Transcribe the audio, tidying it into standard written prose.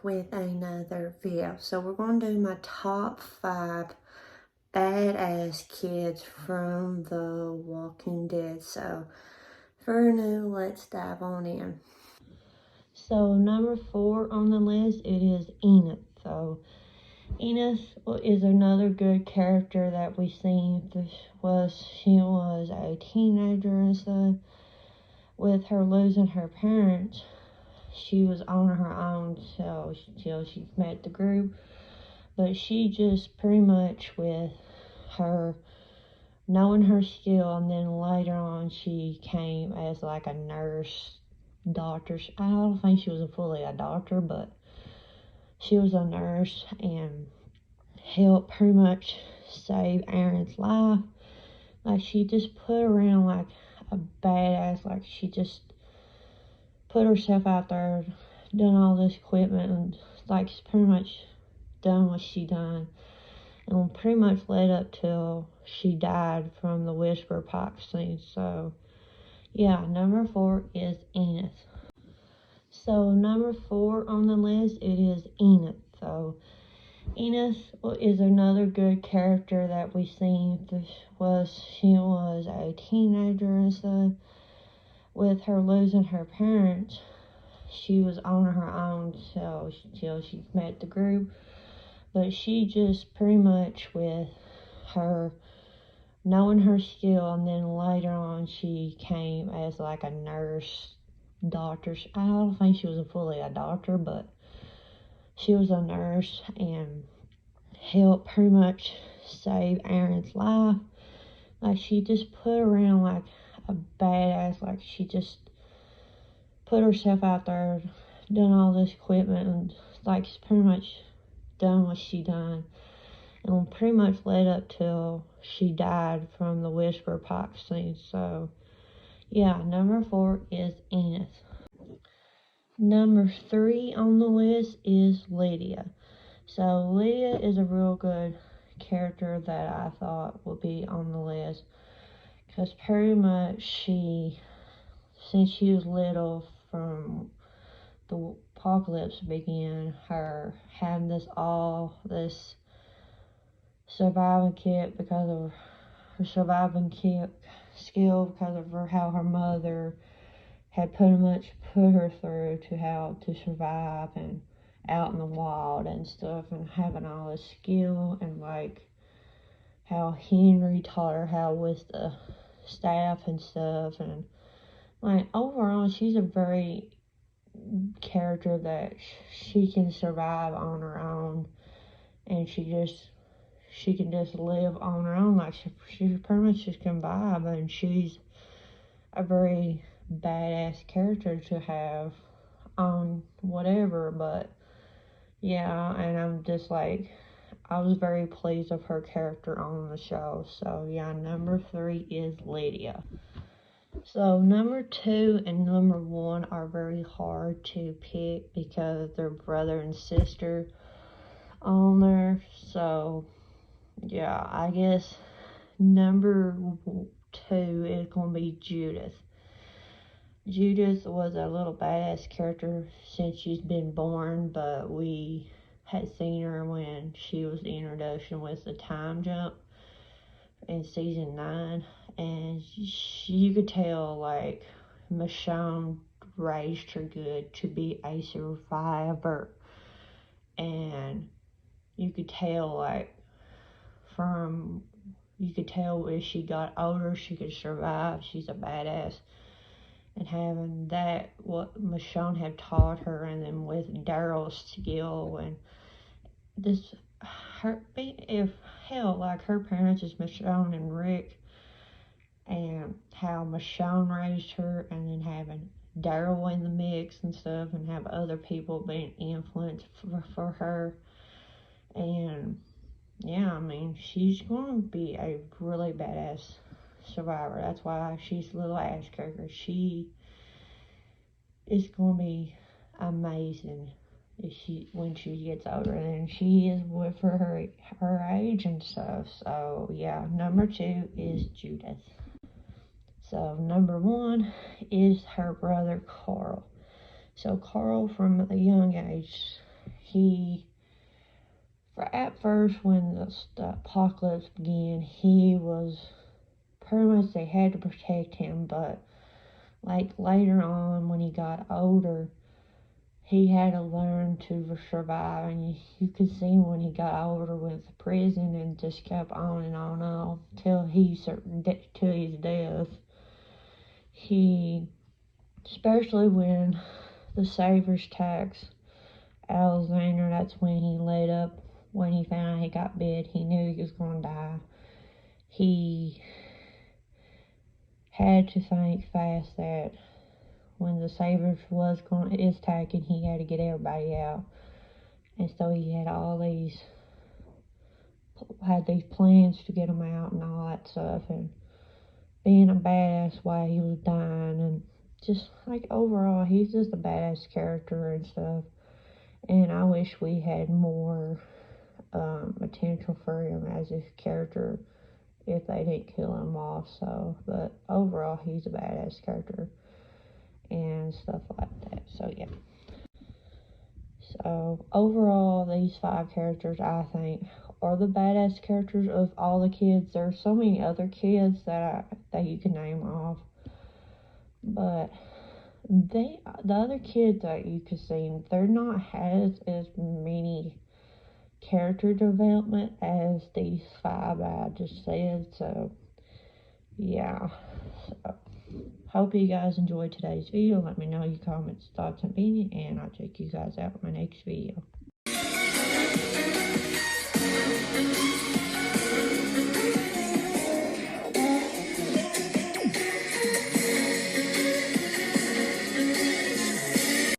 with another video. So we're going to do my top 5 badass kids from The Walking Dead. So for new, let's dive on in. So number 4 on the list, it is Enid. So Enid is another good character that we seen. She was a teenager and stuff. With her losing her parents, she was on her own till she met the group. But she just pretty much, with her knowing her skill, and then later on she came as like a nurse, doctor. I don't think she was fully a doctor, but she was a nurse and helped pretty much save Aaron's life. Like, she just put around like a badass. Like, she just put herself out there, done all this equipment, and like pretty much done what she done, and pretty much led up till she died from the whisper vaccine. So yeah, number 4 is Enid. So number 4 on the list, it is Enid. So Enid is another good character that we seen. She was a teenager and stuff. With her losing her parents, she was on her own till she met the group. But she just pretty much, with her knowing her skill, and then later on she came as like a nurse, doctor. I don't think she was fully a doctor, but she was a nurse and helped pretty much save Aaron's life. Like, she just put around like a badass. Like, she just put herself out there, done all this equipment, and like pretty much done what she done, and pretty much led up till she died from the whisper vaccine. So yeah, number 4 is Enid. Number 3 on the list is Lydia. So Lydia is a real good character that I thought would be on the list, because pretty much since she was little, from the apocalypse began, her having this surviving kit because of her surviving kit skill, because of how her mother had pretty much put her through to how to survive and out in the wild and stuff, and having all this skill, and like how Henry taught her how with the staff and stuff. And like, overall, she's a very character that she can survive on her own, and she can just live on her own. Like, she pretty much just can vibe, and she's a very badass character to have on whatever. But yeah, and I'm just like, I was very pleased with her character on the show. So yeah, number 3 is Lydia. So number 2 and number 1 are very hard to pick because they're brother and sister on there. So yeah, I guess number 2 is going to be Judith. Judith was a little badass character since she's been born, but we had seen her when she was the introduction with the time jump in season 9, and you could tell like Michonne raised her good to be a survivor, and you could tell as she got older she could survive. She's a badass. And having that, what Michonne had taught her, and then with Daryl's skill, and this, like her parents is Michonne and Rick, and how Michonne raised her, and then having Daryl in the mix and stuff, and have other people being influenced for her. And yeah, I mean, she's going to be a really badass survivor. That's why she's a little ass character. She is going to be amazing when she gets older, and she is with her age and stuff. So yeah, number 2 is Judith. So number 1 is her brother Carl. So Carl, from a young age, at first when the apocalypse began, he was pretty much, they had to protect him, but like later on when he got older, he had to learn to survive, and you could see when he got older with the prison and just kept on and on till till his death. He, especially when the Sabers taxed Alexander, that's when he laid up. When he found out he got bit, he knew he was going to die. He had to think fast that when the Sabers is attacking, he had to get everybody out. And so he had these plans to get them out and all that stuff, and being a badass while he was dying, and just like overall, he's just a badass character and stuff. And I wish we had more potential for him as his character if they didn't kill him off. So, but overall, he's a badass character and stuff like that. So yeah. So overall, these 5 characters, I think, are the badass characters of all the kids. There's so many other kids that you can name off, but the other kids that you can see, they're not as many character development as these 5 I just said. So yeah. So hope you guys enjoyed today's video. Let me know your comments, thoughts, and opinions, and I'll check you guys out in my next video.